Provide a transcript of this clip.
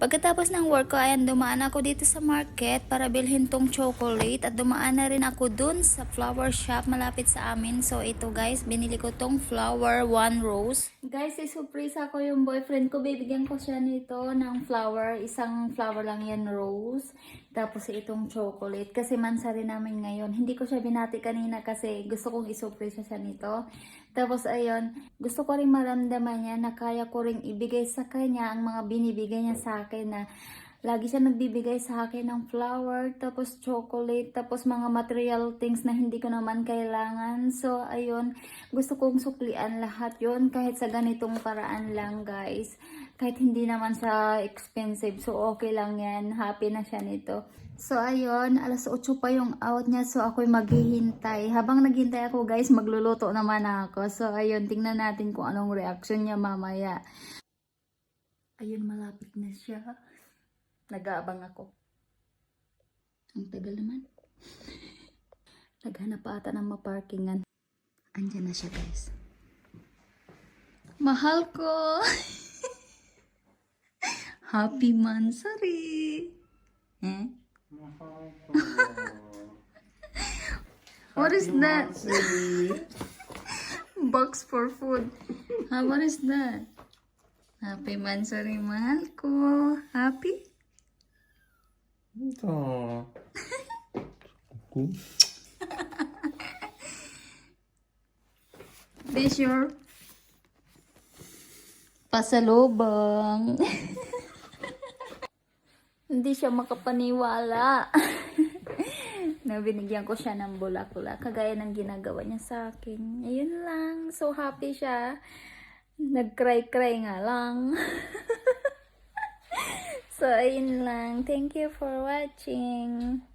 Pagkatapos ng work ko, ayan, dumaan ako dito sa market para bilhin tong chocolate at dumaan na rin ako dun sa flower shop malapit sa amin. So ito guys, binili ko tong flower 1 rose. Guys, surprise ako yung boyfriend ko. Bibigyan ko siya nito ng flower. Isang flower lang yan, rose. Tapos itong chocolate. Kasi mansa rin namin ngayon. Hindi ko siya binati kanina kasi gusto kong isurprise siya nito. Tapos ayun, gusto ko rin maramdaman niya na kaya ko rin ibigay sa kanya ang mga binibigay niya sa akin, na lagi siya nagbibigay sa akin ng flower, tapos chocolate, tapos mga material things na hindi ko naman kailangan. So ayun, gusto kong suklian lahat yon kahit sa ganitong paraan lang guys. Kahit hindi naman sa expensive, so okay lang yan. Happy na siya nito. So ayun, alas 8 pa yung out niya, so ako'y maghihintay. Habang naghintay ako guys, magluluto naman ako. So ayun, tingnan natin kung anong reaction niya mamaya. Ayun, malapit na siya. Nag-aabang ako. Ang tagal naman. Naghanap pa ata ng maparkingan. Andyan na siya guys. Mahal ko! Happy Mansari! Eh? What is that? Box for food. What is that? Happy Mansari, mahal ko. Happy? Ito. This your pasalubong. Hindi siya makapaniwala. Na binigyan ko siya ng bulaklak, kagaya ng ginagawa niya sa akin. Ayun lang. So happy siya. Nag-cry-cry nga lang. So ayun lang. Thank you for watching.